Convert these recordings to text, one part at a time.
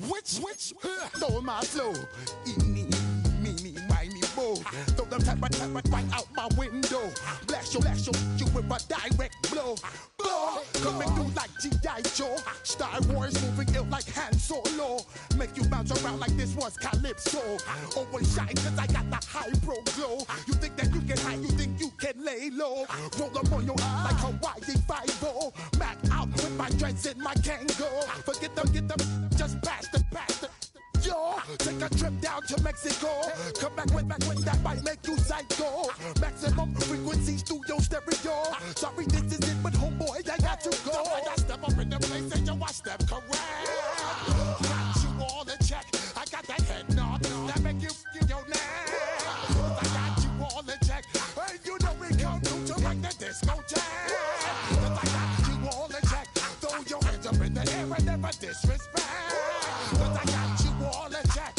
Which, throw my flow. Eeny, meeny, miny, mo. Throw them type right out my window. Blast you with a direct blow. Blow, coming through like G.I. Joe. Star Wars moving ill like Han Solo. Make you bounce around like this was Calypso. Always shine cause I got the high pro glow. You think that you can hide, you think you can lay low. Roll up on your eye like Hawaii 5-0. Mac out with my dreads in my Kango. Forget them, just pass the. Yo, take a trip down to Mexico. Come back with that might make you psycho. Maximum frequencies through your stereo. Sorry, this is it, but homeboy, I got to go. I got step up in the place and yo, I step correct. Got you all in check. I got that head nod that make you feel your neck. I got you all in check. Hey, you know we come through to like the disco jack. I got you all in check. Throw your hands up in the air and never disrespect. I got you all in check.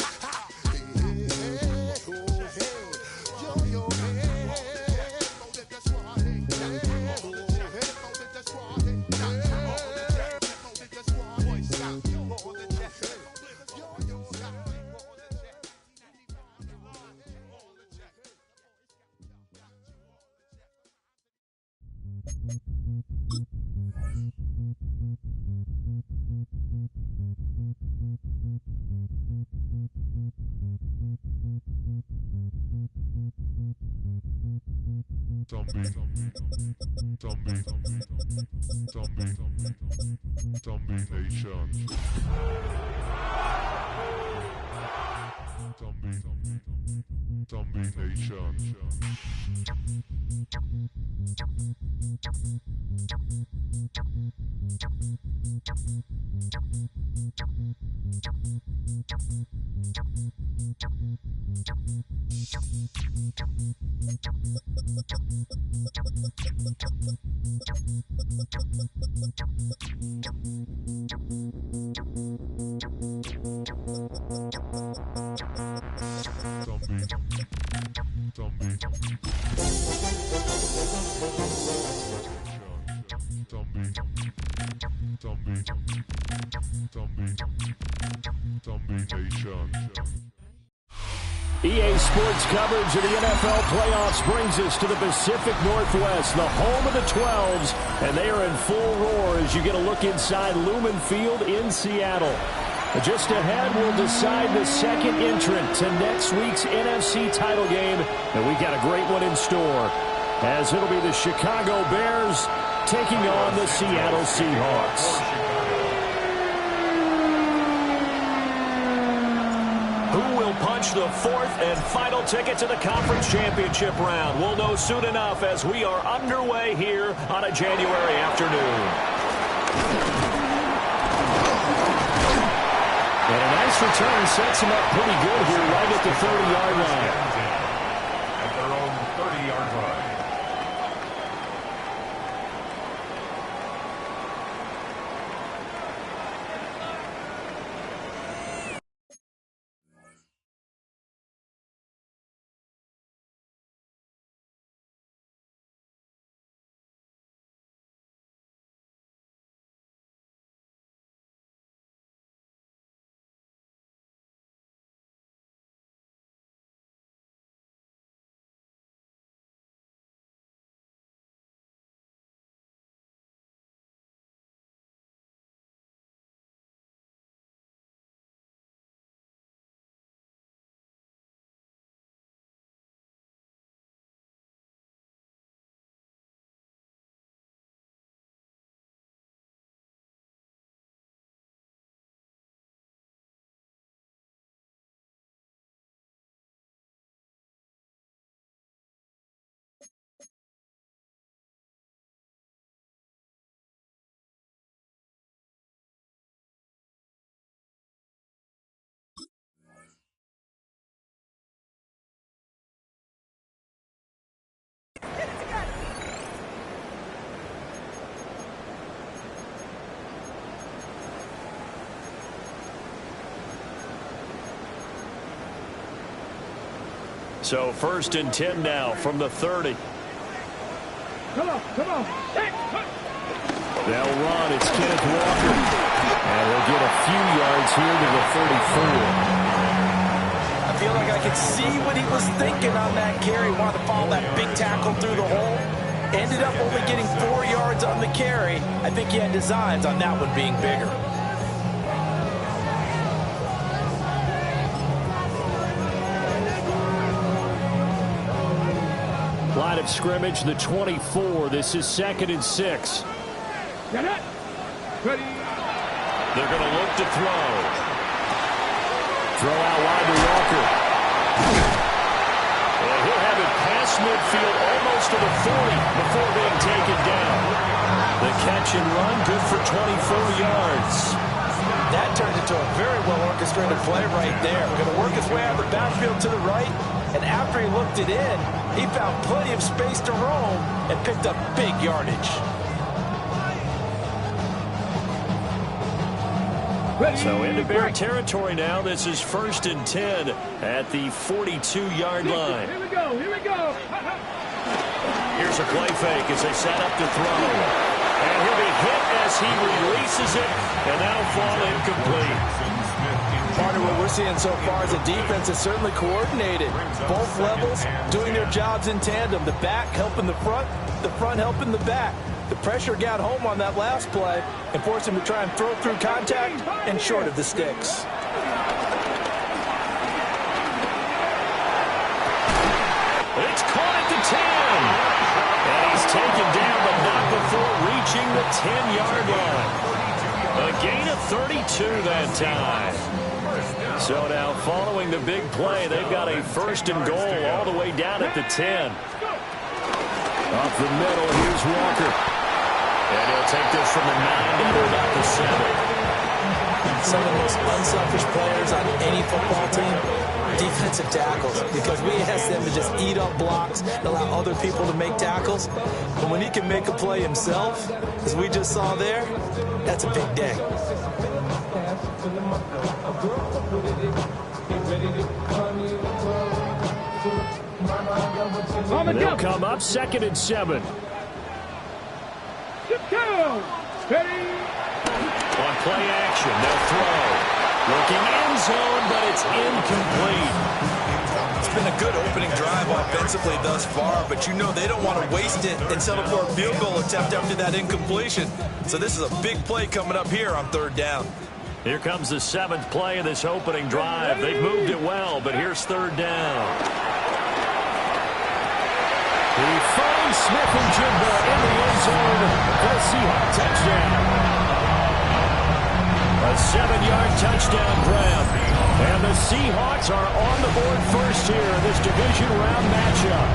Zombie Nation. Zombie Nation. EA Sports coverage of the NFL playoffs brings us to the Pacific Northwest, the home of the 12s, and they are in full roar as you get a look inside Lumen Field in Seattle. Just ahead, we'll decide the second entrant to next week's NFC title game, and we got a great one in store, as it'll be the Chicago Bears taking on the Seattle Seahawks. Who will punch the fourth and final ticket to the conference championship round? We'll know soon enough as we are underway here on a January afternoon. And a nice return sets him up pretty good here right at the 30-yard line. At their own 30-yard line. So 1st and 10 now from the 30. Come on. They'll run. It's Kenneth Walker. And he'll get a few yards here to the 34. I feel like I could see what he was thinking on that carry. Wanted to follow that big tackle through the hole. Ended up only getting 4 yards on the carry. I think he had designs on that one being bigger. Line of scrimmage, the 24. This is 2nd and 6. Ready. They're going to look to throw. Throw out wide to Walker. And he'll have it past midfield almost to the 40 before being taken down. The catch and run, good for 24 yards. That turned into a very well-orchestrated play right there. Going to work his way out of the backfield to the right, and after he looked it in, he found plenty of space to roam and picked up big yardage. So into Bear territory now. This is 1st and 10 at the 42-yard line. Here we go. Here we go. Here's a play fake as they set up to throw. And he'll be hit as he releases it, and that'll fall incomplete. Part of what we're seeing so far is the defense is certainly coordinated. Both levels doing their jobs in tandem. The back helping the front helping the back. The pressure got home on that last play and forced him to try and throw through contact and short of the sticks. It's caught at the 10. And he's taken down, but not before reaching the 10-yard line. A gain of 32 that time. So now following the big play, they've got a 1st and goal all the way down at the 10. Off the middle, here's Walker. And he'll take this from the 9 down to about the 7. Some of the most unselfish players on any football team, defensive tackles, because we ask them to just eat up blocks and allow other people to make tackles. And when he can make a play himself, as we just saw there, that's a big day. They'll come up 2nd and 7. Ready. On play action, they'll throw. Looking end zone, but it's incomplete. It's been a good opening drive offensively thus far, but you know they don't want to waste it and settle for a field goal attempt after that incompletion. So this is a big play coming up here on 3rd down. Here comes the 7th play of this opening drive. They've moved it well, but here's 3rd down. He finds Smith-Njigba in the end zone for a Seahawks touchdown. A 7-yard touchdown grab. And the Seahawks are on the board first here in this division round matchup.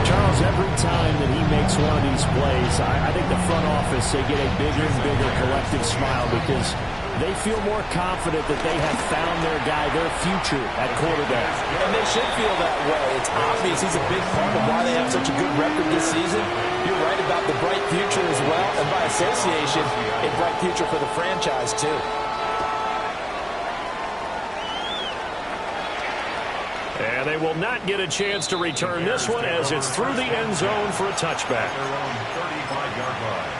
Charles, every time that he makes one of these plays, I think the front office, they get a bigger and bigger collective smile because they feel more confident that they have found their guy, their future at quarterback. And they should feel that way. It's obvious he's a big part of why they have such a good record this season. You're right about the bright future as well, and by association, a bright future for the franchise too. And they will not get a chance to return this one as it's through the end zone for a touchback. Their own 35-yard line.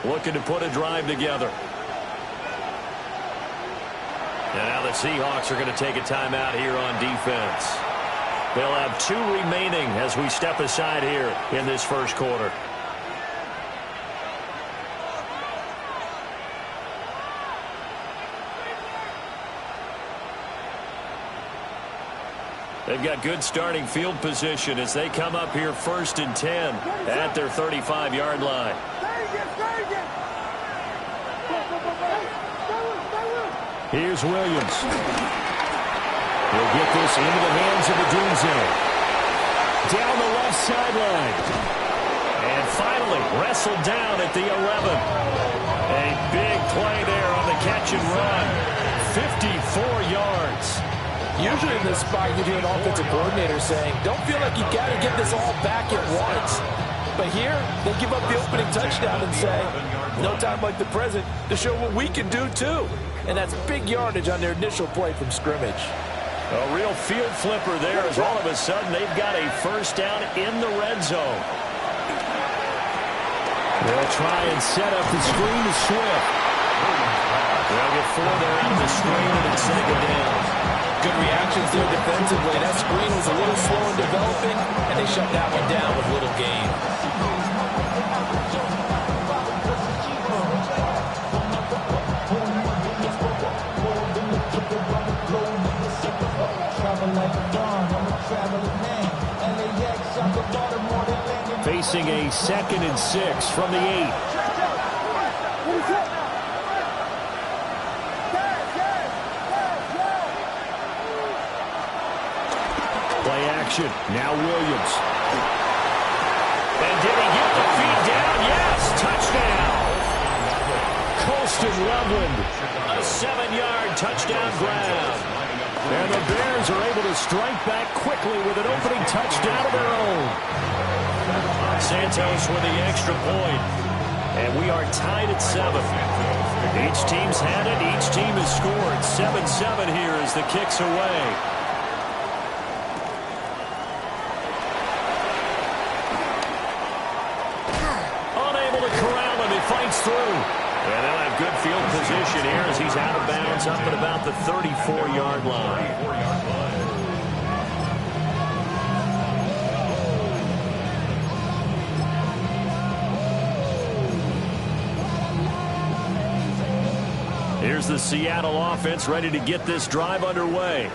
Looking to put a drive together. And now the Seahawks are going to take a timeout here on defense. They'll have 2 remaining as we step aside here in this first quarter. They've got good starting field position as they come up here 1st and 10 at their 35-yard line. Here's Williams. He'll get this into the hands of Odunze. Down the left sideline. And finally wrestled down at the 11. A big play there on the catch and run. 54 yards. Usually in this spot, you hear an offensive coordinator saying, don't feel like you got to get this all back at once. But here, they give up the opening touchdown and say, no time like the present to show what we can do too. And that's big yardage on their initial play from scrimmage. A real field flipper there as all of a sudden they've got a first down in the red zone. They'll try and set up the screen to Swift. They'll get 4 there out of the screen and it's second down. Good reactions there defensively. That screen was a little slow in developing, and they shut that one down with little gain. Facing a 2nd and 6 from the 8. Play action. Now Williams. And did he get the feet down? Yes! Touchdown! Colston Loveland. A 7-yard touchdown grab. And the Bears are able to strike back quickly with an opening touchdown of their own. Santos with the extra point. And we are tied at 7. Each team's had it. Each team has scored. 7-7 here as the kick's away. Unable to corral him. He fights through. And they'll have good field position here as he's out of bounds up at about the 34-yard line. Here's the Seattle offense ready to get this drive underway.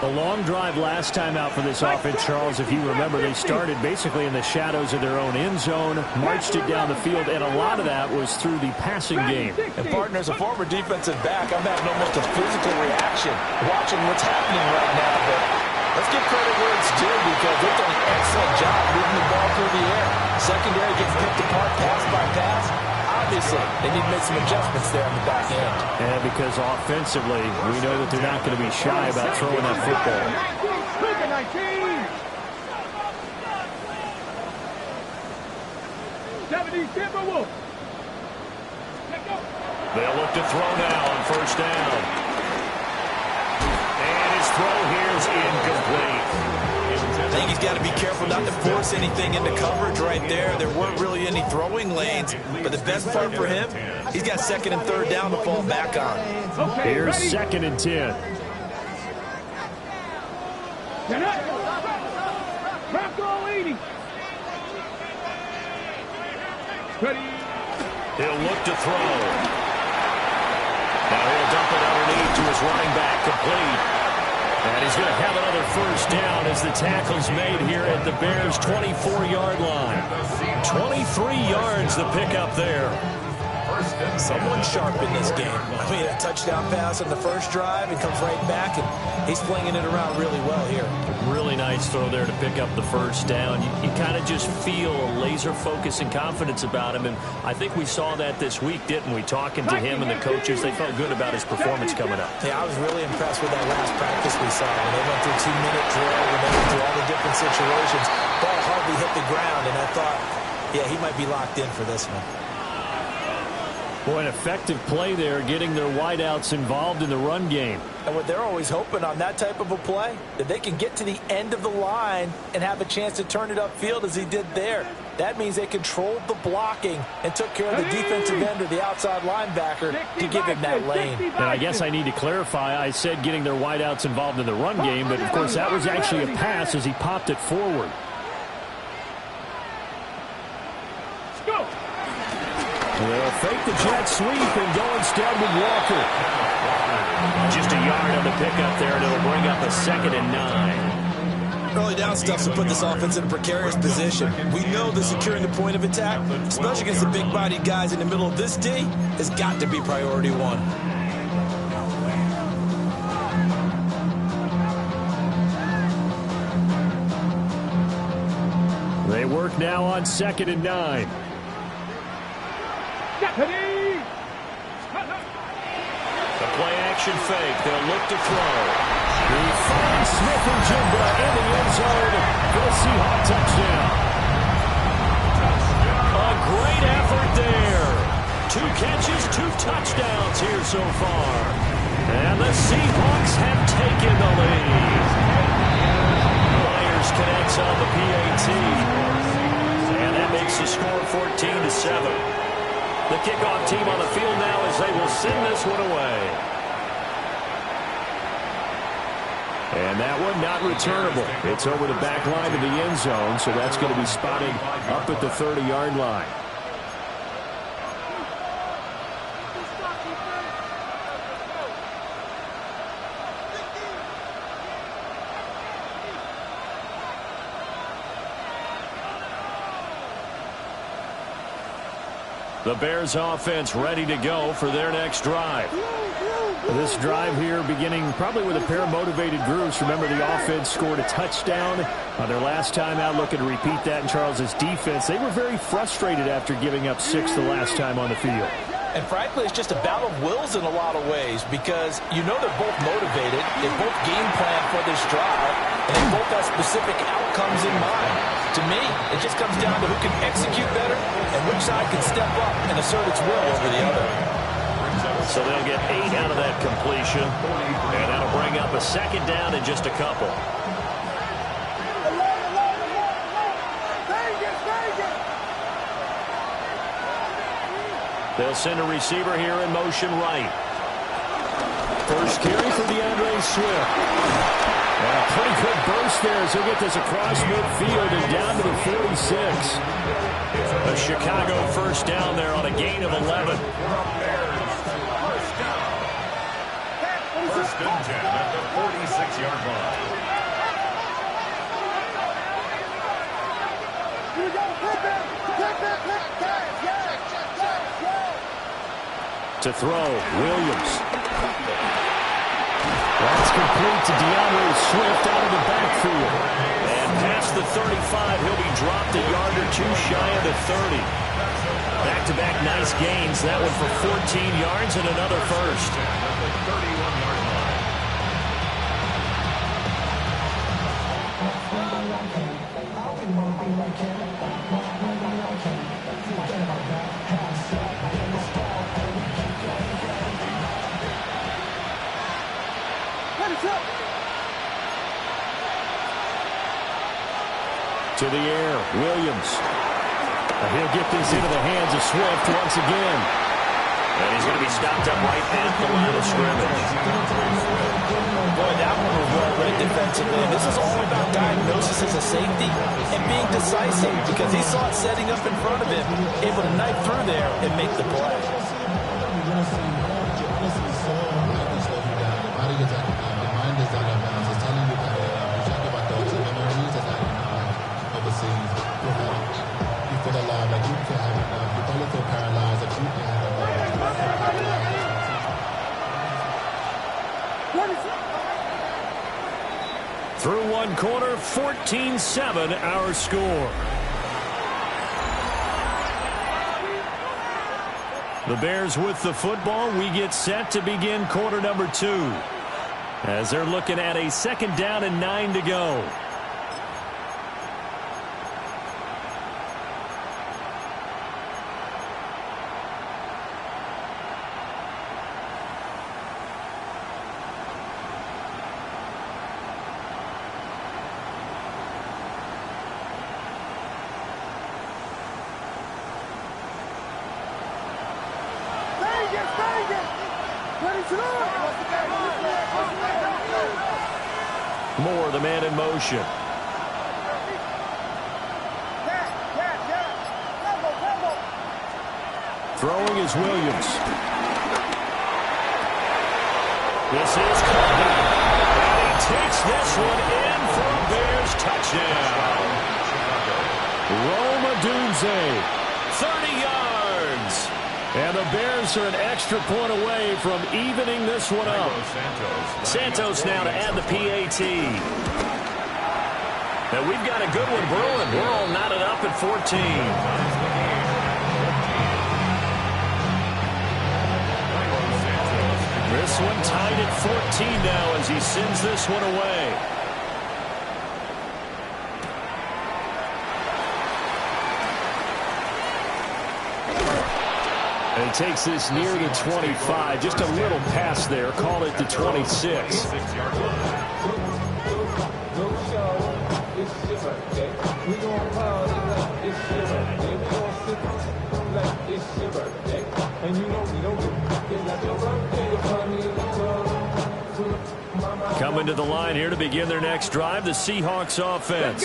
A long drive last time out for this offense, Charles. If you remember, they started basically in the shadows of their own end zone, marched it down the field, and a lot of that was through the passing game. And partner, as a former defensive back, I'm having almost a physical reaction watching what's happening right now. But let's give credit where it's due because they've done an excellent job moving the ball through the air. Secondary gets picked apart pass by pass. Obviously, they need to make some adjustments there on the back end. And because offensively, we know that they're not going to be shy about throwing that football. They'll look to throw now on first down. And his throw here is incomplete. I think he's got to be careful not to force anything into coverage right there. There weren't really any throwing lanes. But the best part for him, he's got 2nd and 3rd down to fall back on. Here's 2nd and 10. He'll look to throw. Now he'll dump it underneath to his running back, complete. And he's going to have another first down as the tackle's made here at the Bears' 24-yard line. 23 yards the pickup there. Someone sharp in this game. I mean, a touchdown pass on the first drive and comes right back, and he's flinging it around really well here. Really nice throw there to pick up the first down. You kind of just feel a laser focus and confidence about him, and I think we saw that this week, didn't we? Talking to him and the coaches, they felt good about his performance coming up. Yeah, I was really impressed with that last practice we saw. When they went through 2-minute drill, when they went through all the different situations, ball hardly hit the ground, and I thought, yeah, he might be locked in for this one. Boy, an effective play there, getting their wideouts involved in the run game. And what they're always hoping on that type of a play, that they can get to the end of the line and have a chance to turn it upfield as he did there. That means they controlled the blocking and took care of the defensive end or the outside linebacker to give him that lane. And I guess I need to clarify, I said getting their wideouts involved in the run game, but of course that was actually a pass as he popped it forward. They'll fake the jet sweep and go instead with Walker. Just a yard on the pickup there, and it'll bring up a 2nd and 9. Early down stuff to put this offense in a precarious position. We know that securing the point of attack, especially against the big-bodied guys in the middle of this D, has got to be priority one. They work now on 2nd and 9. The play-action fake. They'll look to throw. He finds Smith-Njigba in the end zone for the Seahawks touchdown. A great effort there. 2 catches, 2 touchdowns here so far. And the Seahawks have taken the lead. Myers connects on the PAT. And that makes the score 14-7. The kickoff team on the field now as they will send this one away. And that one not returnable. It's over the back line of the end zone, so that's going to be spotted up at the 30-yard line. The Bears offense ready to go for their next drive. This drive here beginning probably with a pair of motivated groups. Remember, the offense scored a touchdown on their last time out. Looking to repeat that in Charles's defense. They were very frustrated after giving up 6 the last time on the field. And frankly, it's just a battle of wills in a lot of ways because you know they're both motivated. They both game plan for this drive, and they both have specific outcomes in mind. To me, it just comes down to who can execute better and which side can step up and assert its will over the other. So they'll get 8 out of that completion, and that'll bring up a second down in just a couple. They'll send a receiver here in motion right. First carry for DeAndre Swift. And a pretty good burst there as he'll get this across midfield and down to the 46. A Chicago first down there on a gain of 11. First and 10 at the 46-yard line. To throw, Williams. That's complete to DeAndre Swift out of the backfield. And past the 35, he'll be dropped a yard or 2 shy of the 30. Back-to-back nice gains. That one for 14 yards and another first. At the 31-yard line. To the air, Williams. He'll get this into the hands of Swift once again. And he's going to be stopped up right at the line of scrimmage. Boy, that one was well read defensively. This is all about diagnosis as a safety and being decisive because he saw it setting up in front of him, able to knife through there and make the play. Through one quarter, 14-7 our score. The Bears with the football. We get set to begin quarter number 2 as they're looking at a second down and 9 to go. Moore, the man in motion. Throwing is Williams. This is Clowney. And he takes this one in for a Bears touchdown. Rome Odunze, 30 yards. And the Bears are an extra point away from evening this one up. Santos now to add the PAT. Now we've got a good one brewing. We're all knotted up at 14. This one tied at 14 now as he sends this one away. And he takes this near the 25. Just a little pass there. Call it the 26. Coming to the line here to begin their next drive, the Seahawks offense.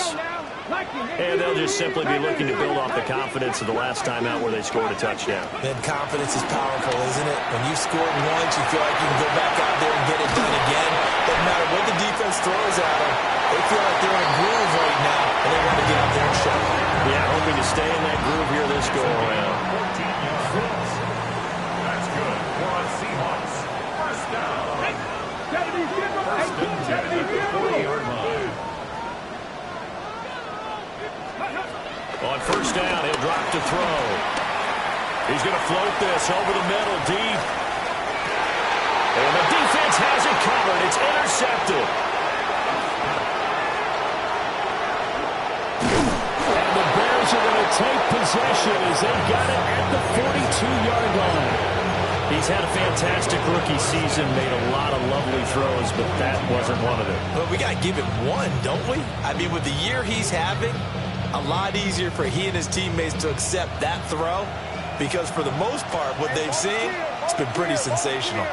And they'll just simply be looking to build off the confidence of the last time out where they scored a touchdown. Then confidence is powerful, isn't it? When you scored once, you feel like you can go back out there and get it done again. Doesn't matter what the defense throws at them. They feel like they're in a groove right now, and they want to get out there and show it. Yeah, hoping to stay in that groove here this go-around. That's good for a Seahawks. First down. First and 10 at the 40-yard line. On first down, he'll drop to throw. He's going to float this over the middle deep. And the defense has it covered. It's intercepted. And the Bears are going to take possession as they got it at the 42-yard line. He's had a fantastic rookie season, made a lot of lovely throws, but that wasn't one of them. But we got to give him one, don't we? I mean, with the year he's having, a lot easier for he and his teammates to accept that throw because for the most part, what they've seen, it's been pretty sensational.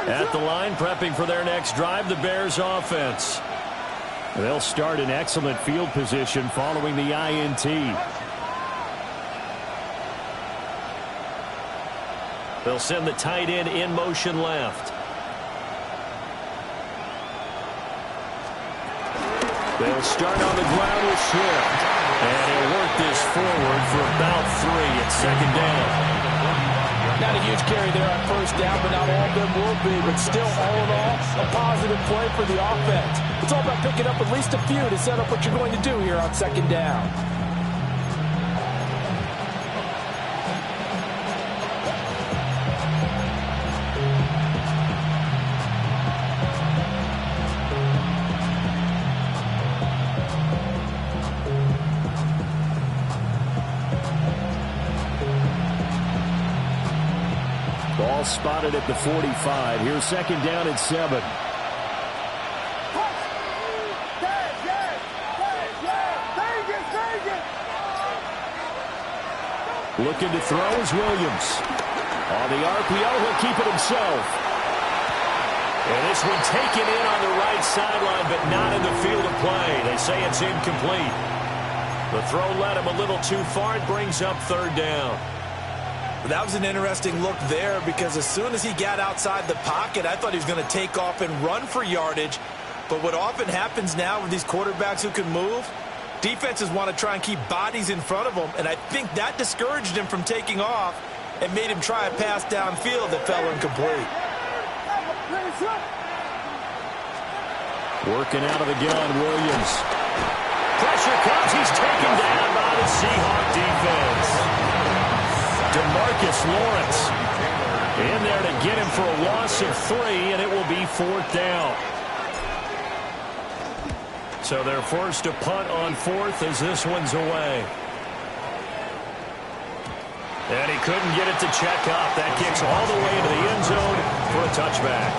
At the line, prepping for their next drive, the Bears offense. They'll start in excellent field position following the INT. They'll send the tight end in motion left. They'll start on the ground with Swift. And he'll work this forward for about 3 at second down. Not a huge carry there on first down, but not all of them will be. But still, all in all, a positive play for the offense. It's all about picking up at least a few to set up what you're going to do here on second down. Ball spotted at the 45. Here's second down at 7. Looking to throw is Williams. On the RPO, he'll keep it himself. And this one taken in on the right sideline, but not in the field of play. They say it's incomplete. The throw led him a little too far. It brings up third down. That was an interesting look there because as soon as he got outside the pocket, I thought he was going to take off and run for yardage. But what often happens now with these quarterbacks who can move, defenses want to try and keep bodies in front of them, and I think that discouraged him from taking off and made him try a pass downfield that fell incomplete. Working out of the gun, Williams. Pressure comes. He's taken down by the Seahawk defense. DeMarcus Lawrence in there to get him for a loss of 3, and it will be 4th down. So they're forced to punt on 4th as this one's away. And he couldn't get it to check up. That kicks all the way into the end zone for a touchback.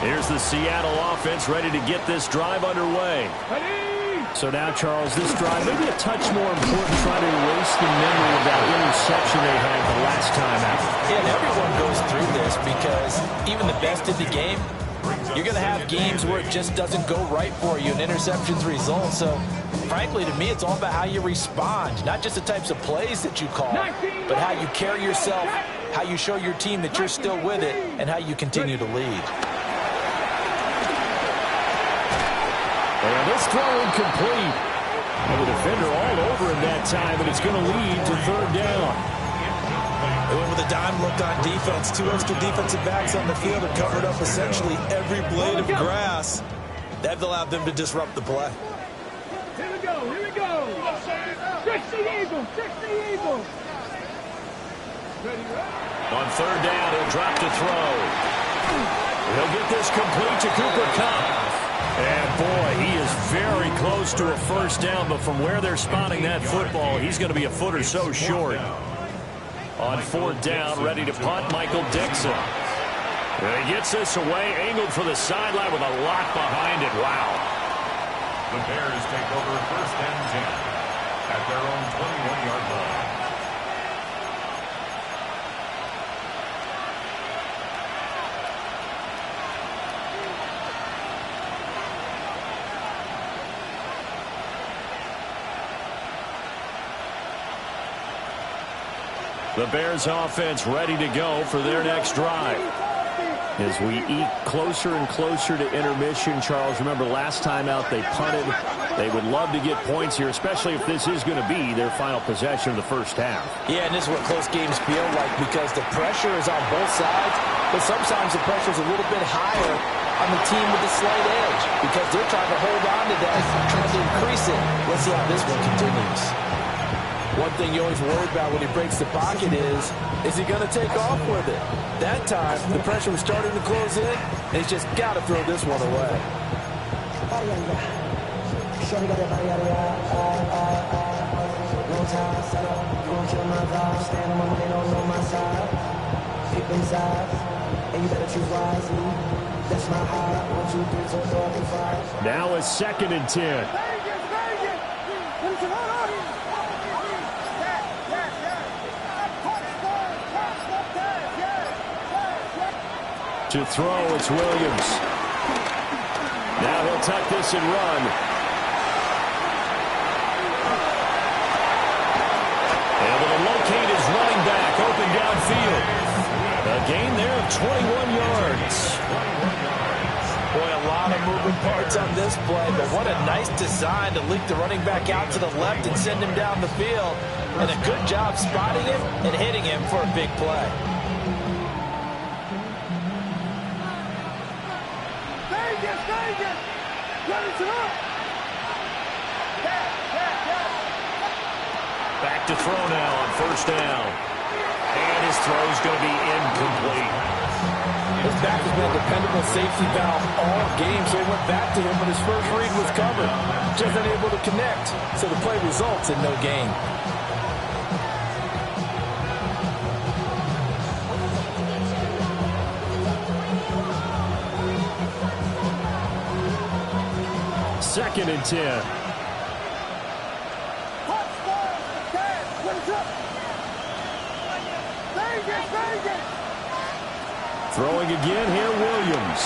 Here's the Seattle offense ready to get this drive underway. So now, Charles, this drive maybe a touch more important, trying to erase the memory of that interception they had the last time out. Yeah, and everyone goes through this because even the best in the game, you're going to have games where it just doesn't go right for you and interceptions result. So, frankly, to me, it's all about how you respond, not just the types of plays that you call, but how you carry yourself, how you show your team that you're still with it, and how you continue to lead. And this throw incomplete. And the defender all over him that time, and it's going to lead to third down. They went with a dime look on defense. 2 extra defensive backs on the field and covered up essentially every blade of grass. That allowed them to disrupt the play. Here we go. Here we go. 60 Eagles. 60 Eagles. On third down, he'll drop to throw. He'll get this complete to Cooper Kupp. And, boy, he is very close to a first down, but from where they're spotting that football, he's going to be a foot or so short. On fourth down, ready to punt, Michael Dixon. And he gets this away, angled for the sideline with a lot behind it. Wow. The Bears take over first and 10 at their own 21-yard line. The Bears offense ready to go for their next drive. As we eke closer and closer to intermission, Charles, remember last time out they punted. They would love to get points here, especially if this is going to be their final possession of the first half. Yeah, and this is what close games feel like because the pressure is on both sides, but sometimes the pressure is a little bit higher on the team with the slight edge because they're trying to hold on to that, trying to increase it. Let's see how this one continues. One thing you always worry about when he breaks the pocket is he going to take off with it? That time, the pressure was starting to close in, and he's just got to throw this one away. Now it's 2nd and 10. To throw, it's Williams. Now he'll tuck this and run. Able to locate his running back, open downfield. A gain there of 21 yards. Boy, a lot of moving parts on this play, but what a nice design to leak the running back out to the left and send him down the field. And a good job spotting him and hitting him for a big play. Back to throw now on first down. And his throw's going to be incomplete. His back has been a dependable safety valve all game, so he went back to him when his first read was covered. Just unable to connect, so the play results in no gain. Second and 10. Throwing again here, Williams.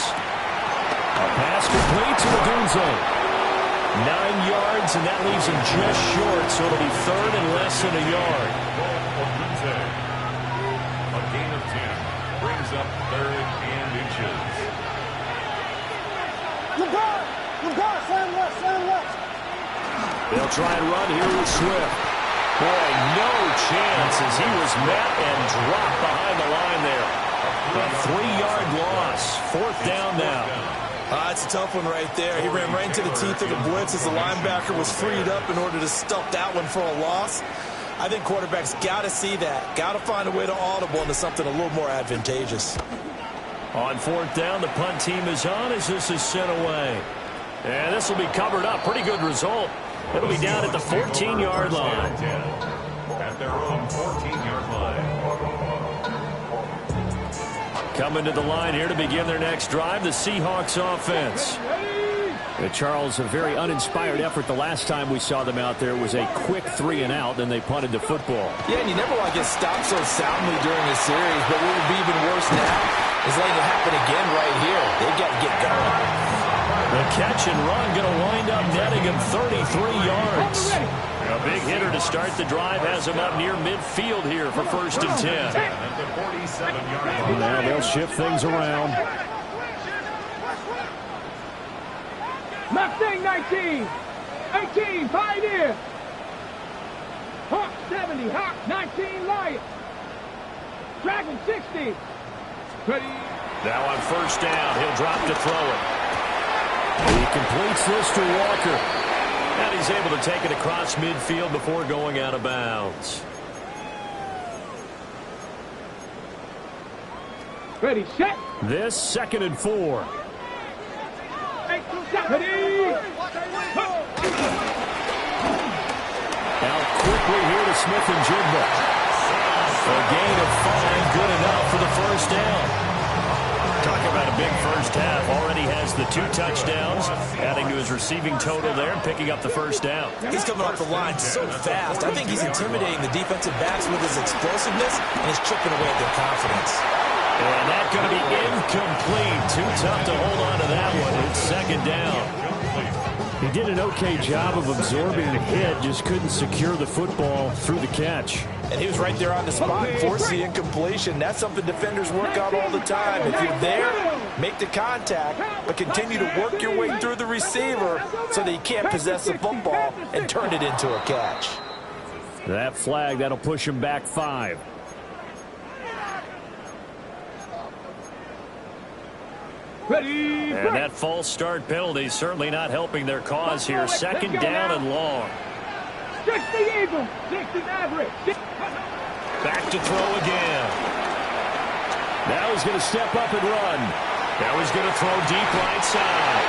A pass complete to Odunze. 9 yards, and that leaves him just short, so it'll be third and less than a yard. Odunze, a gain of 10, brings up 3rd and inches. They'll try and run here with Swift. Boy, no chance as he was met and dropped behind the line there. A 3-yard loss. 4th down now. That's a tough one right there. He ran right into the teeth of the blitz as the linebacker was freed up in order to stop that one for a loss. I think quarterbacks got to see that. Got to find a way to audible into something a little more advantageous. On 4th down, the punt team is on as this is sent away. And this will be covered up. Pretty good result. It'll be down at the 14-yard line. At their own 14-yard line. Coming to the line here to begin their next drive, the Seahawks offense. Charles, a very uninspired effort the last time we saw them out there. It was a quick 3-and-out, then they punted the football. Yeah, and you never want to get stopped so soundly during a series, but what would be even worse now is letting it happen again right here. They've got to get going. The catch and run going to wind up netting him 33 yards. A big hitter to start the drive has him up near midfield here for 1st and 10. At the 47-yard line. Now they'll shift things around. Mustang 19. 18, Pioneer. Hawk 70, Hawk 19, Lion. Dragon 60. Ready. Now on 1st down, he'll drop to throw it. He completes this to Walker. And he's able to take it across midfield before going out of bounds. Ready, set. This 2nd and 4. Ready. Out quickly here to Smith and Jigba. A gain of 5, good enough for the first down. Talk about a big first half. Already has the 2 touchdowns, adding to his receiving total there and picking up the first down. He's coming off the line so fast. I think he's intimidating the defensive backs with his explosiveness, and he's chipping away at their confidence. And that's going to be incomplete. Too tough to hold on to that one. It's 2nd down. He did an okay job of absorbing the hit, just couldn't secure the football through the catch. And he was right there on the spot, forced the incompletion. That's something defenders work on all the time. If you're there, make the contact, but continue to work your way through the receiver so that he can't possess the football and turn it into a catch. That flag, that'll push him back 5. Ready. And that false start penalty certainly not helping their cause here. 2nd down and long. 60 Eagles, 60 Maverick. Back to throw again. Now he's going to step up and run. Now he's going to throw deep right side.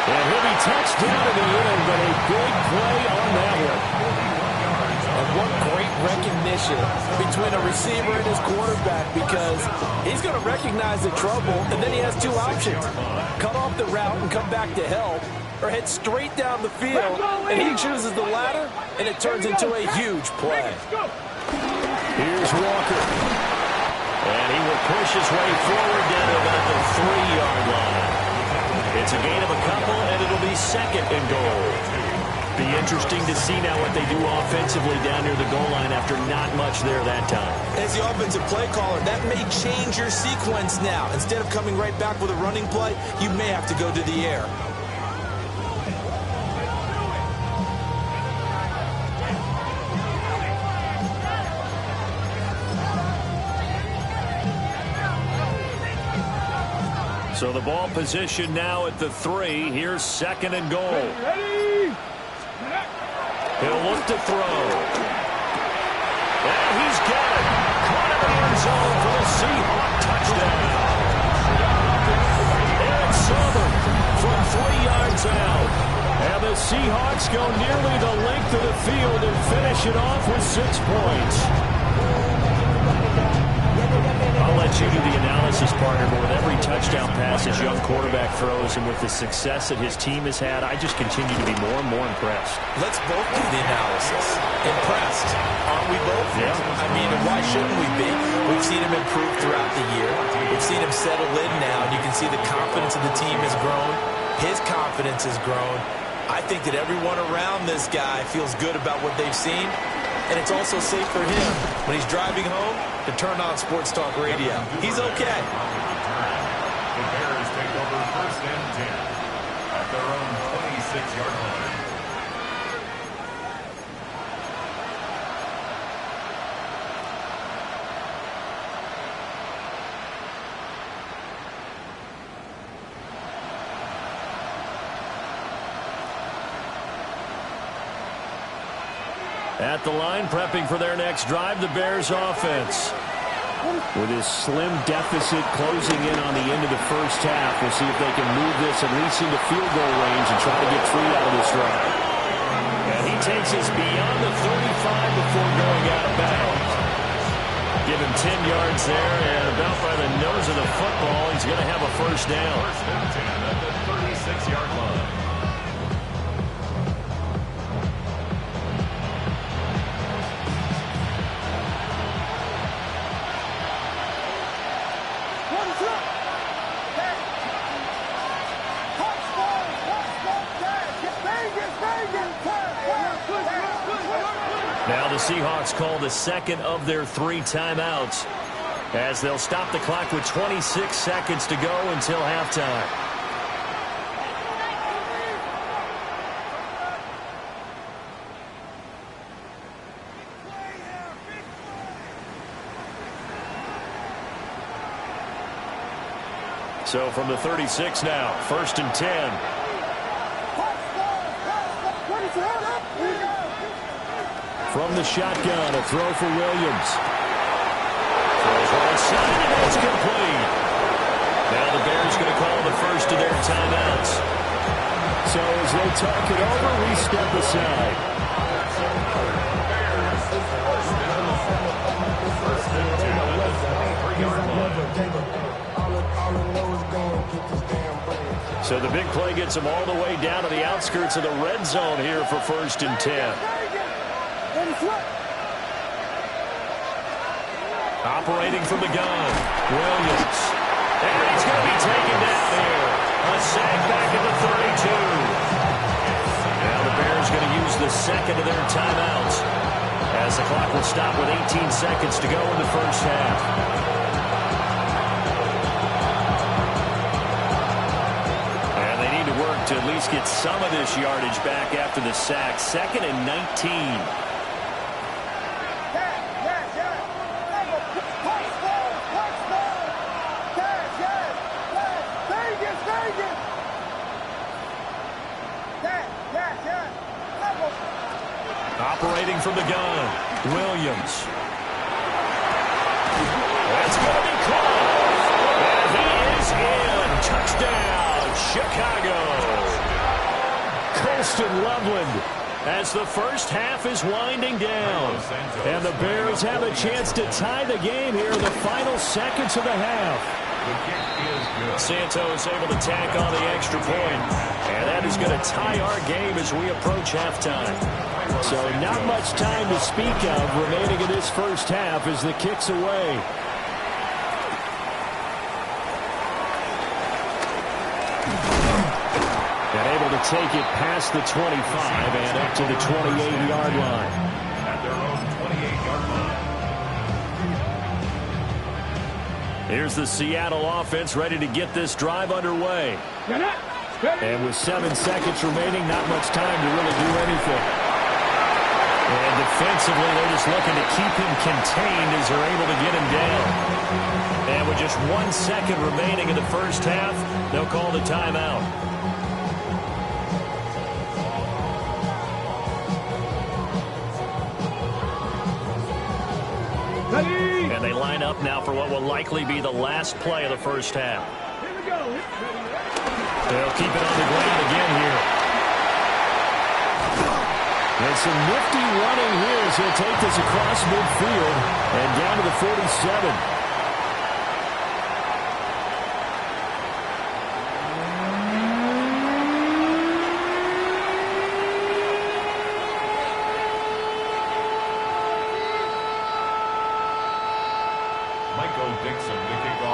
And he'll be touched down in the end, but a big play on that one. And what great recognition between a receiver and his quarterback, because he's going to recognize the trouble, and then he has 2 options. Cut off the route and come back to help, or head straight down the field, and he chooses the latter, and it turns into a huge play. Here's Walker. And he will push his way forward down to about the 3-yard line. It's a gain of a couple, and it'll be 2nd and goal. Be interesting to see now what they do offensively down near the goal line after not much there that time. As the offensive play caller, that may change your sequence now. Instead of coming right back with a running play, you may have to go to the air. So the ball position now at the 3. Here's 2nd and goal. Ready. He'll look to throw. And he's got it. Caught in the end zone for the Seahawk touchdown. Eric Silver from 3 yards out. And the Seahawks go nearly the length of the field and finish it off with 6 points. I'll let you do the analysis, partner, but with every touchdown pass his young quarterback throws and with the success that his team has had, I just continue to be more and more impressed. Let's both do the analysis. Impressed, aren't we both? Yeah. I mean, why shouldn't we be? We've seen him improve throughout the year. We've seen him settle in now, and you can see the confidence of the team has grown. His confidence has grown. I think that everyone around this guy feels good about what they've seen, and it's also safe for him when he's driving home to turn on Sports Talk Radio. He's okay. The Bears take over 1st and 10 at their own 26-yard line. At the line, prepping for their next drive, the Bears offense. With his slim deficit closing in on the end of the first half, we'll see if they can move this at least into field goal range and try to get 3 out of this drive. And he takes us beyond the 35 before going out of bounds. Give him 10 yards there, and about by the nose of the football, he's going to have a first down. 1st and 10 at the 36-yard line. Now the Seahawks call the 2nd of their 3 timeouts as they'll stop the clock with 26 seconds to go until halftime. So from the 36 now, 1st and 10. From the shotgun, a throw for Williams. Throws right side, and it's complete. Now the Bears going to call the first of their timeouts. So as they talk it over, we step aside. So the big play gets them all the way down to the outskirts of the red zone here for 1st and 10. Operating from the gun, Williams. And he's going to be taken down here. A sack back at the 32. Now the Bears going to use the second of their timeouts as the clock will stop with 18 seconds to go in the first half. To at least get some of this yardage back after the sack. 2nd and 19. Operating from the gun, Williams. That's going to be caught. And he is in. Touchdown, Chicago. Colston Loveland as the first half is winding down. And the Bears have a chance to tie the game here in the final seconds of the half. Santos able to tack on the extra point. And that is going to tie our game as we approach halftime. So not much time to speak of remaining in this first half as the kick's away. And able to take it past the 25 and up to the 28-yard line. At their own 28-yard line. Here's the Seattle offense ready to get this drive underway. And with 7 seconds remaining, not much time to really do anything. And defensively, they're just looking to keep him contained as they're able to get him down. And with just 1 second remaining in the first half, they'll call the timeout. And they line up now for what will likely be the last play of the first half. Here we go. They'll keep it on the ground again here. And some nifty running here as he'll take this across midfield and down to the 47.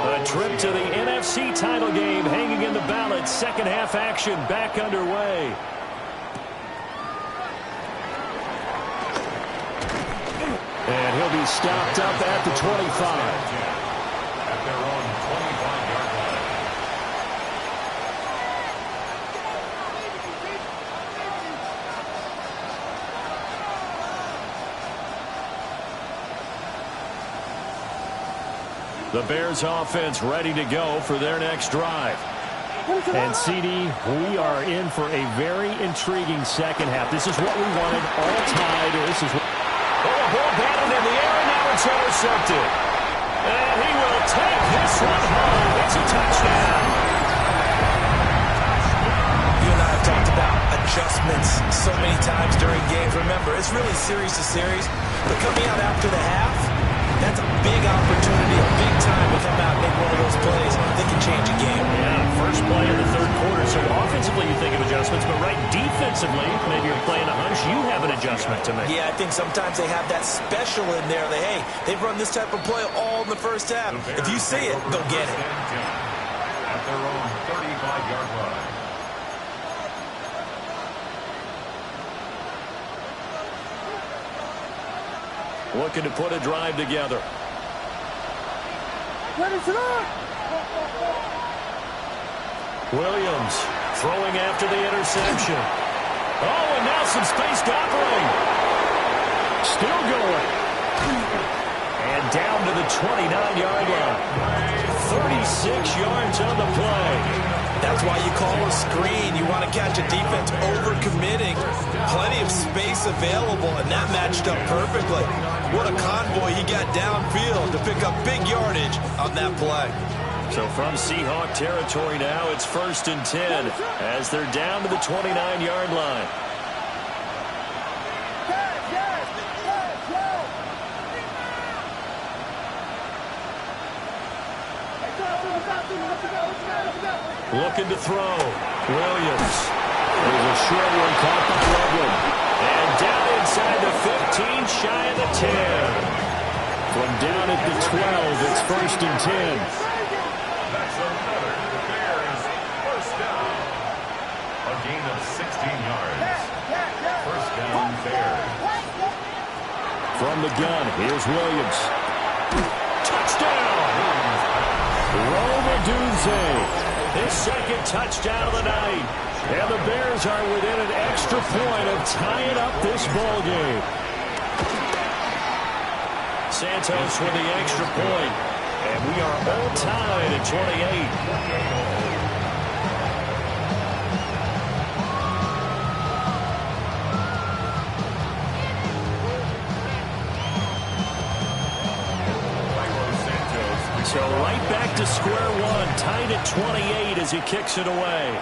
A trip to the NFC title game hanging in the balance. Second half action back underway. And he'll be stopped up at the 25. At their own 25-yard line. The Bears offense ready to go for their next drive. And CD, we are in for a very intriguing second half. This is what we wanted all tied. This is what... Oh, a ball batted in the air, and now it's intercepted. And he will take this one home. It's a touchdown. You and I have talked about adjustments so many times during games. Remember, it's really series to series. But coming out after the half, that's a big opportunity, a big time to come out and make one of those plays that can change a game. Yeah, first play of the third quarter. So offensively you think of adjustments, but right defensively, maybe you're playing a hunch, you have an adjustment to make. Yeah, I think sometimes they have that special in there that, hey, they've run this type of play all in the first half. If you see it, they'll get it. At their own 35-yard line. Looking to put a drive together. Williams throwing after the interception. Oh, and now some space to operate. Still going. And down to the 29-yard line. 36 yards on the play. That's why you call a screen. You want to catch a defense overcommitting. Plenty of space available, and that matched up perfectly. What a convoy he got downfield to pick up big yardage on that play. So from Seahawk territory now, it's 1st and 10 as they're down to the 29-yard line. Looking to throw. Williams. There's a short one caught by Loveland. And down inside the 15, shy of the 10. From down at the 12, it's 1st and 10. That's another Bears first down. A gain of 16 yards. First down, Bears. From the gun, here's Williams. Touchdown! Rome Odunze. His second touchdown of the night. And the Bears are within an extra point of tying up this ball game. Santos with the extra point. And we are all tied at 28. So right back to square one, tied at 28 as he kicks it away.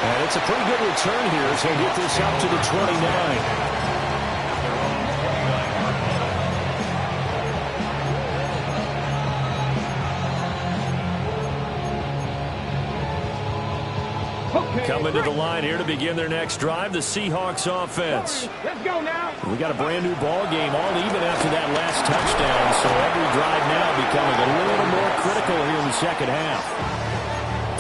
And it's a pretty good return here as he'll get this up to the 29. Coming to the line here to begin their next drive, the Seahawks offense. Let's go now. We got a brand new ball game, all even after that last touchdown, so every drive now becoming a little more critical here in the second half.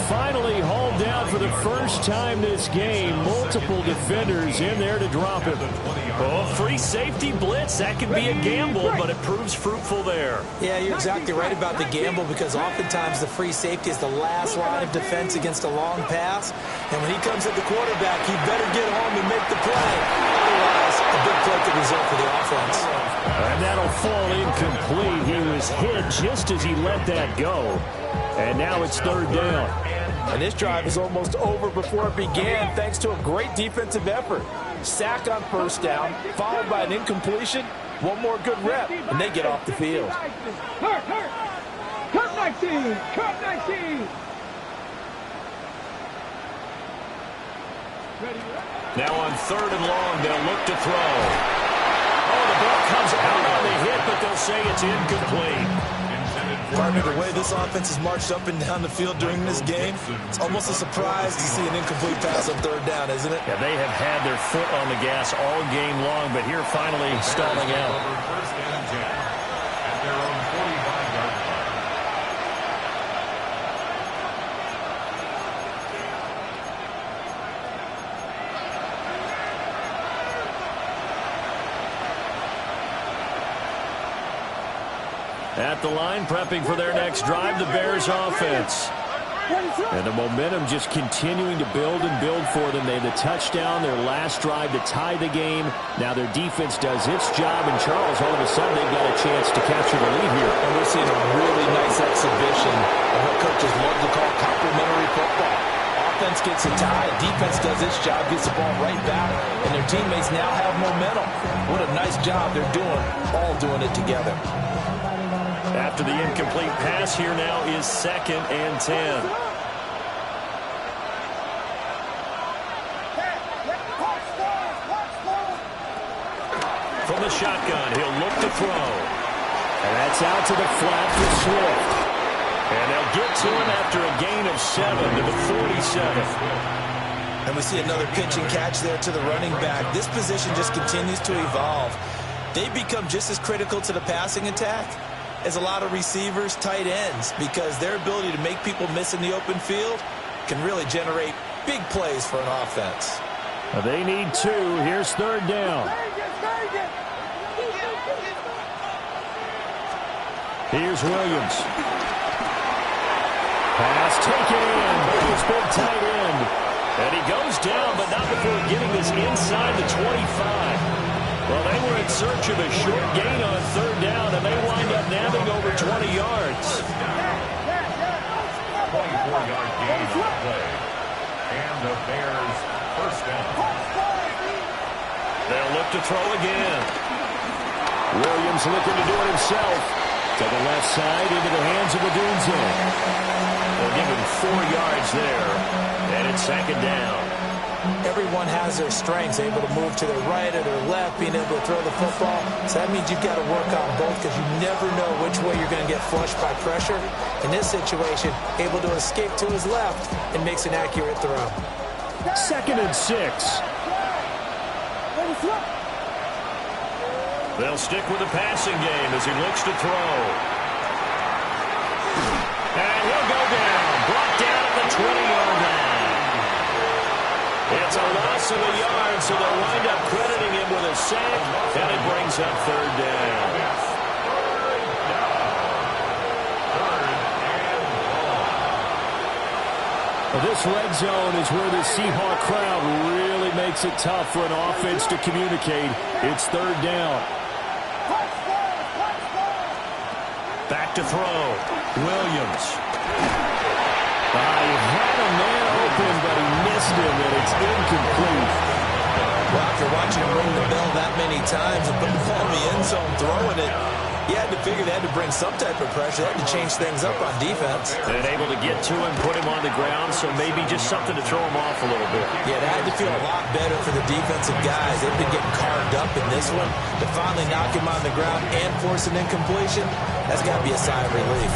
Finally hauled down for the first time this game. Multiple defenders in there to drop him. Oh, free safety blitz. That can be a gamble, but it proves fruitful there. Yeah, you're exactly right about the gamble because oftentimes the free safety is the last line of defense against a long pass. And when he comes at the quarterback, he better get home and make the play. Otherwise, a big play could result for the offense. And that'll fall incomplete. He was hit just as he let that go. And now it's 3rd down. And this drive is almost over before it began thanks to a great defensive effort. Sack on 1st down, followed by an incompletion. One more good rep, and they get off the field. Hurt. Cut 19. Cut 19. Now on 3rd and long, they'll look to throw. Oh, the ball comes out on the hit, but they'll say it's incomplete. Partner, the way this offense has marched up and down the field during this game, it's almost a surprise to see an incomplete pass on 3rd down, isn't it? Yeah, they have had their foot on the gas all game long, but here finally stalling out. First and 10 at their own 45-yard line. At the line, prepping for their next drive, the Bears offense. And the momentum just continuing to build and build for them. They had the touchdown, their last drive to tie the game. Now their defense does its job, and Charles, all of a sudden, they've got a chance to capture the lead here. And we're seeing a really nice exhibition of what coaches love to call complementary football. Offense gets a tie, defense does its job, gets the ball right back, and their teammates now have momentum. What a nice job they're doing, all doing it together. After the incomplete pass, here now is 2nd and 10. From the shotgun, he'll look to throw. And that's out to the flat for Swift. And they'll get to him after a gain of 7 to the 47. And we see another pitch and catch there to the running back. This position just continues to evolve. They become just as critical to the passing attack as a lot of receivers, tight ends, because their ability to make people miss in the open field can really generate big plays for an offense. They need 2. Here's 3rd down. Here's Williams. Pass taken in by his big tight end. And he goes down, but not before getting this inside the 25. Well, they were in search of a short gain on 3rd down, and they wind up nabbing over 20 yards. 24-yard gain on the play. And the Bears first down. They'll look to throw again. Williams looking to do it himself. To the left side, into the hands of Odunze. They'll give him 4 yards there, and it's second down. Everyone has their strengths, able to move to their right or their left, being able to throw the football. So that means you've got to work on both because you never know which way you're going to get flushed by pressure. In this situation, able to escape to his left and makes an accurate throw. 2nd and 6. They'll stick with the passing game as he looks to throw. And he'll go down. Brought down at the 20-yard line. It's a loss of a yard, so they'll wind up crediting him with a sack, and it brings up 3rd down. This red zone is where the Seahawk crowd really makes it tough for an offense to communicate. It's 3rd down. Back to throw. Williams. He had a man open, but he missed him, and it's incomplete. Well, after watching him ring the bell that many times and put the ball in the end zone, throwing it, you had to figure they had to bring some type of pressure. They had to change things up on defense. And able to get to him, put him on the ground, so maybe just something to throw him off a little bit. Yeah, that had to feel a lot better for the defensive guys. They've been getting carved up in this one. To finally knock him on the ground and force an incompletion, that's got to be a sigh of relief.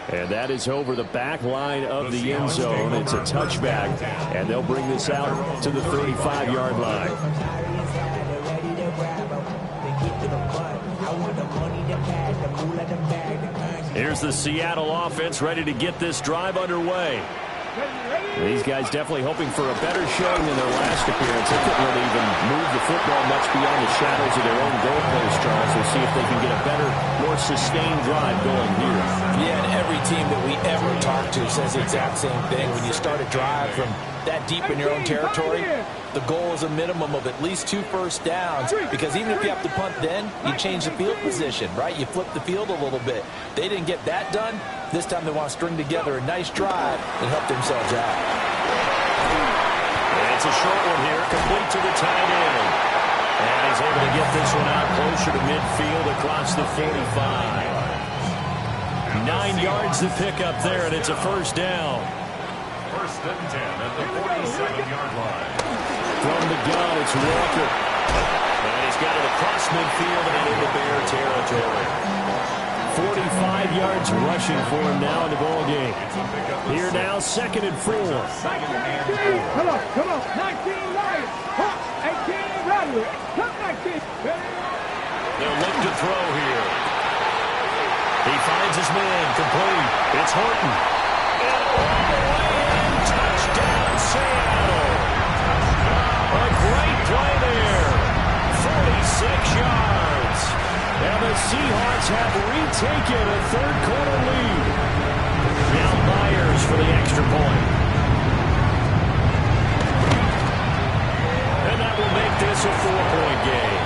And that is over the back line of the end zone. It's a touchback, and they'll bring this out to the 35-yard line. Here's the Seattle offense ready to get this drive underway. These guys definitely hoping for a better showing than their last appearance. They couldn't really even move the football much beyond the shadows of their own goalpost, Charles. We'll see if they can get a better, more sustained drive going here. Yeah, and every team that we ever talk to says the exact same thing. When you start a drive from that deep in your own territory, the goal is a minimum of at least 2 first downs, because even if you have to punt then, you change the field position, right? You flip the field a little bit. They didn't get that done. This time they want to string together a nice drive and help themselves out. And it's a short one here, complete to the tight end. And he's able to get this one out closer to midfield across the 45. 9 yards to pick up there, and it's a first down. 1st and 10 at the 47-yard line. From the gun, it's Walker. And he's got it across midfield and into Bear territory. 45 yards rushing for him now in the ball game. Here now, 2nd and 4. Come on, come on. 19 right. 18 right. Come 19. They'll look to throw here. He finds his man, complete. It's Horton. And all the way in, touchdown Seattle. A great play there. 46 yards. And the Seahawks have retaken a 3rd-quarter lead. Now Myers for the extra point. And that will make this a 4-point game.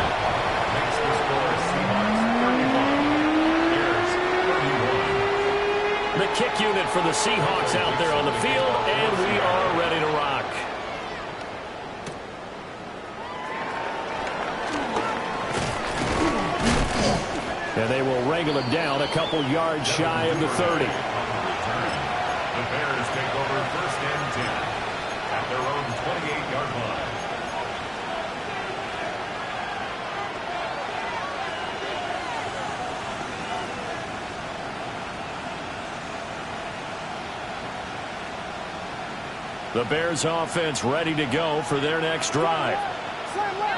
Makes the score Seahawks 31. Bears 31. The kick unit for the Seahawks out there on the field, and we are ready to rock. And they will wrangle him down a couple yards shy of the 30. The Bears take over 1st and 10 at their own 28-yard line. The Bears offense ready to go for their next drive.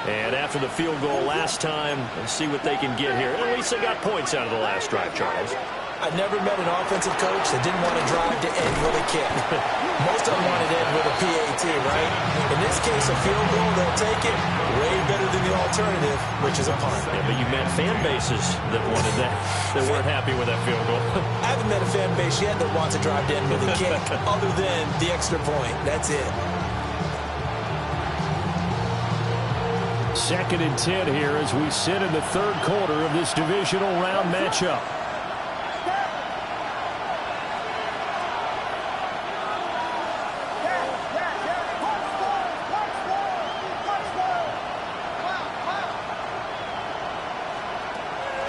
And after the field goal last time, let's see what they can get here. At least they got points out of the last drive, Charles. I never met an offensive coach that didn't want to drive to end with a kick. Most of them wanted to end with a PAT, right? In this case, a field goal, they'll take it. Way better than the alternative, which is a punt. Yeah, but you met fan bases that wanted that, that weren't happy with that field goal. I haven't met a fan base yet that wants to drive to end with a kick other than the extra point. That's it. 2nd and 10 here as we sit in the third quarter of this divisional round matchup.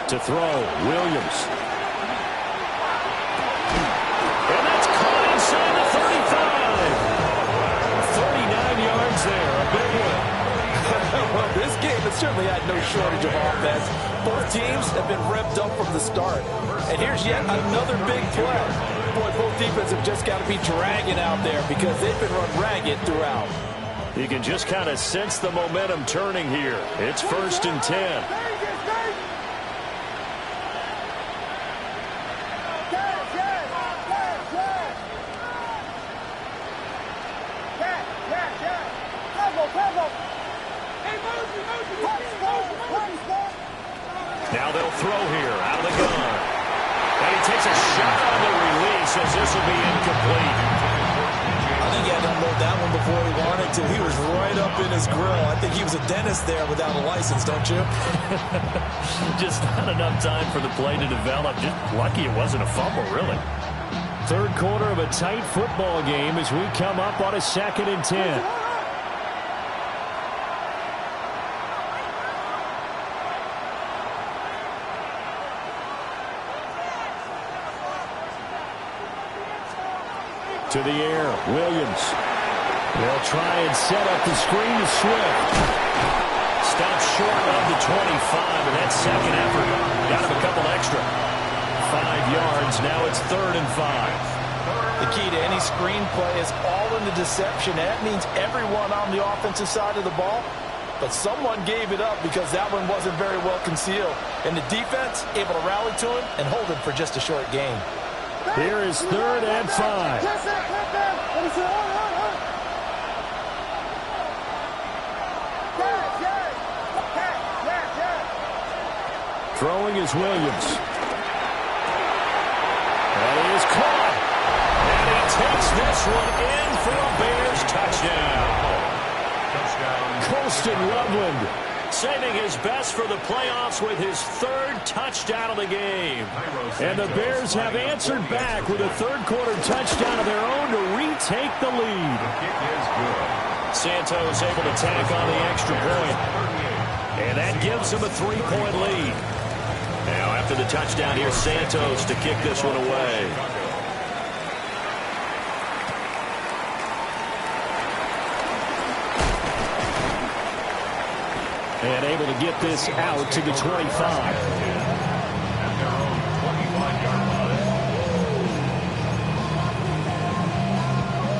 To throw, Williams. And that's caught inside the 35. 39 yards there, a big one. Well, this game has certainly had no shortage of offense. Both teams have been revved up from the start. And here's yet another big play. Boy, both defenses have just got to be dragging out there because they've been run ragged throughout. You can just kind of sense the momentum turning here. It's 1st and 10. Now they'll throw here out of the gun. And he takes a shot on the release as this will be incomplete. I think he had to unload that one before he wanted to. He was right up in his grill. I think he was a dentist there without a license, don't you? Just not enough time for the play to develop. Just lucky it wasn't a fumble, really. Third quarter of a tight football game as we come up on a 2nd and 10. To the air, Williams. They'll try and set up the screen to Swift. Stops short of the 25, and that second effort got him a couple extra. 5 yards, now it's 3rd and 5. The key to any screenplay is all in the deception. That means everyone on the offensive side of the ball, but someone gave it up because that one wasn't very well concealed. And the defense able to rally to him and hold him for just a short game. Here is 3rd and 5. Throwing is Williams. That is caught. And he takes this one in for a Bears touchdown. Colston Loveland saving his best for the playoffs with his 3rd touchdown of the game. And the Bears have answered back with a third-quarter touchdown of their own to retake the lead. Santos able to tack on the extra point. And that gives him a 3-point lead. Now, after the touchdown, here's Santos to kick this one away. And able to get this out to the 25.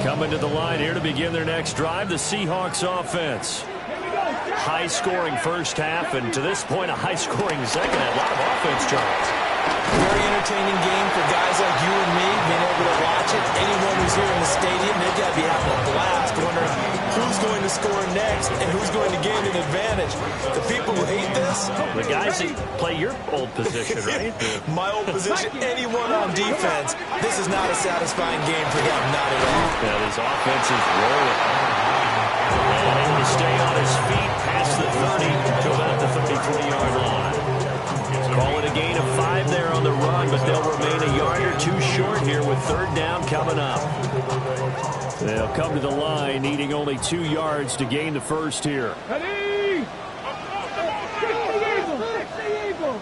Coming to the line here to begin their next drive, the Seahawks offense. High-scoring first half, and to this point, a high-scoring second half. A lot of offense, Charles. Very entertaining game for guys like you and me, being able to watch it. Anyone who's here in the stadium, they've got to be having a blast, wondering who's going to score next and who's going to gain an advantage. The people who hate this, the guys that play your old position, right? My old position, anyone on defense. This is not a satisfying game for them, not at all. Yeah, his offense is rolling. And able to stay on his feet past the 30 to about the 33-yard line. Call it a gain of 5 there on the run, but they'll remain a yard or 2 short here with 3rd down coming up. They'll come to the line needing only 2 yards to gain the first here. Ready? Kick the Eagle! Kick the Eagle!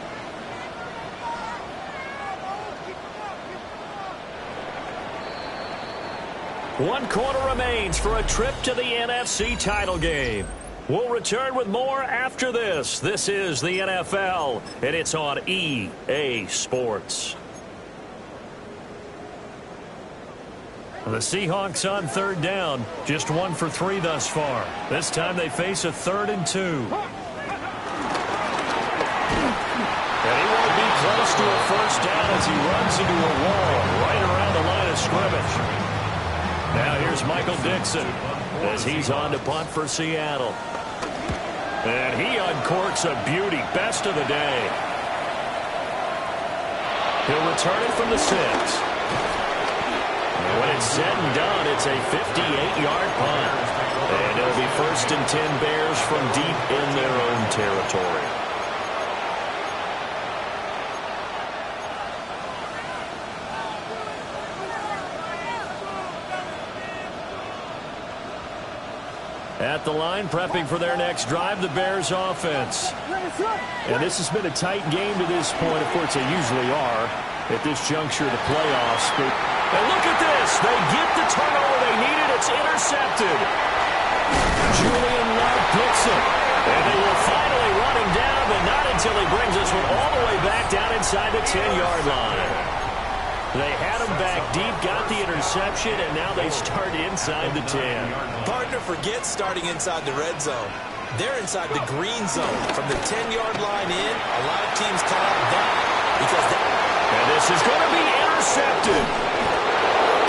One quarter remains for a trip to the NFC title game. We'll return with more after this. This is the NFL, and it's on EA Sports. The Seahawks on 3rd down, just 1 for 3 thus far. This time they face a 3rd and 2. And he won't be close to a first down as he runs into a wall right around the line of scrimmage. Now here's Michael Dixon as he's on to punt for Seattle. And he uncorks a beauty, best of the day. He'll return it from the 6. And when it's said and done, it's a 58-yard punt. And it'll be 1st and 10 Bears from deep in their own territory. At the line, prepping for their next drive, the Bears offense. And this has been a tight game to this point. Of course, they usually are at this juncture of the playoffs. And look at this. They get the turnover they needed. It's intercepted. Julian Love picks it. And they will finally run him down, but not until he brings this one all the way back down inside the 10-yard line. They had him back deep, got the interception, and now they start inside the 10. Partner forgets starting inside the red zone. They're inside the green zone. From the 10-yard line in, a lot of teams call out that because that... And this is going to be intercepted.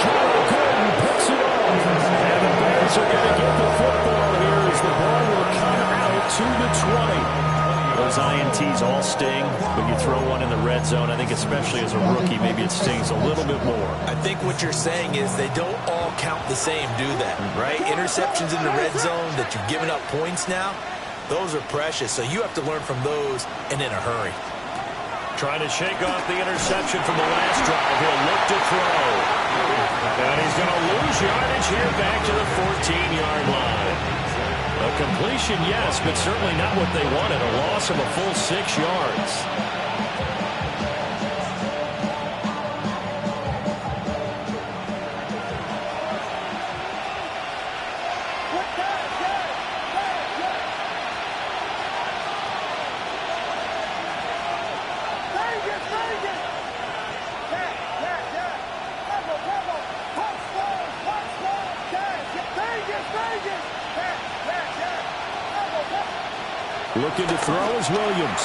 Joe Gordon picks it off. And the Bears are going to get the football here as the ball will come out to the 20. Those INTs all sting, but you throw one in the red zone. I think especially as a rookie, maybe it stings a little bit more. I think what you're saying is they don't all count the same, do that, right? Interceptions in the red zone that you've given up points now, those are precious. So you have to learn from those and in a hurry. Trying to shake off the interception from the last drive. He'll look to throw. And he's going to lose yardage here back to the 14-yard line. A completion, yes, but certainly not what they wanted. A loss of a full 6 yards. Looking to throw is Williams.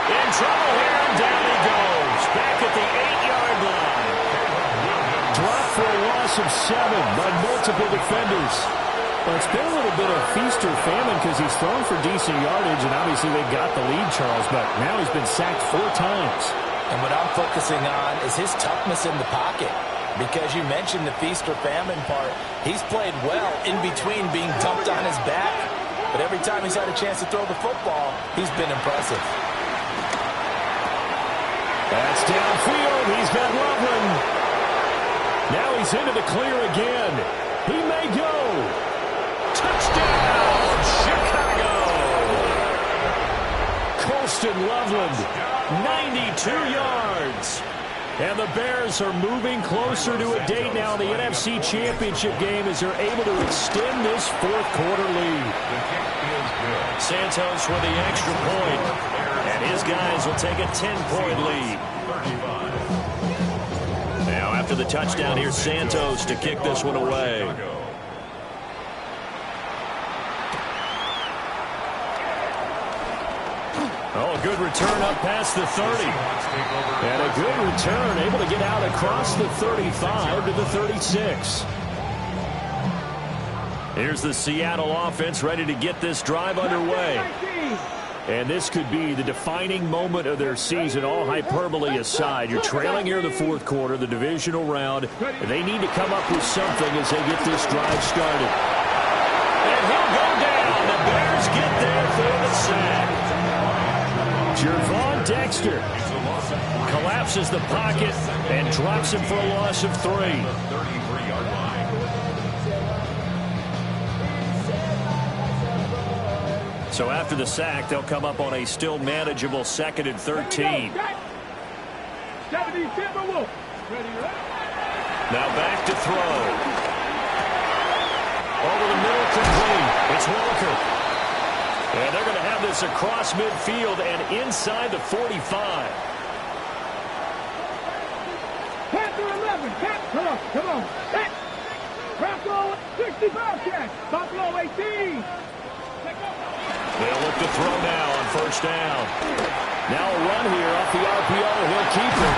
In trouble here, and down he goes. Back at the 8-yard line. Dropped for a loss of 7 by multiple defenders. Well, it's been a little bit of feast or famine because he's thrown for decent yardage, and obviously they've got the lead, Charles, but now he's been sacked 4 times. And what I'm focusing on is his toughness in the pocket. Because you mentioned the feast or famine part. He's played well in between being dumped on his back. But every time he's had a chance to throw the football, he's been impressive. That's downfield. He's got Loveland. Now he's into the clear again. He may go. Touchdown, Chicago. Colston Loveland, 92 yards. And the Bears are moving closer to a date now in the NFC Championship game as they're able to extend this fourth-quarter lead. Santos with the extra point, and his guys will take a 10-point lead. Now, after the touchdown, here's Santos to kick this one away. Oh, a good return up past the 30. And a good return, able to get out across the 35 to the 36. Here's the Seattle offense ready to get this drive underway. And this could be the defining moment of their season, all hyperbole aside. You're trailing here in the fourth quarter, the divisional round. They need to come up with something as they get this drive started. And he'll go down. The Bears get there for the sack. Gervon Dexter collapses the pocket and drops him for a loss of 3. So after the sack, they'll come up on a still manageable 2nd and 13. Now back to throw. Over the middle, complete. It's Walker. And they're going to have this across midfield and inside the 45. Panther 11. Come on, come on. Bronco 65 catch. Buffalo 18. They'll look to throw now on first down. Now a run here off the RPO. He'll keep it.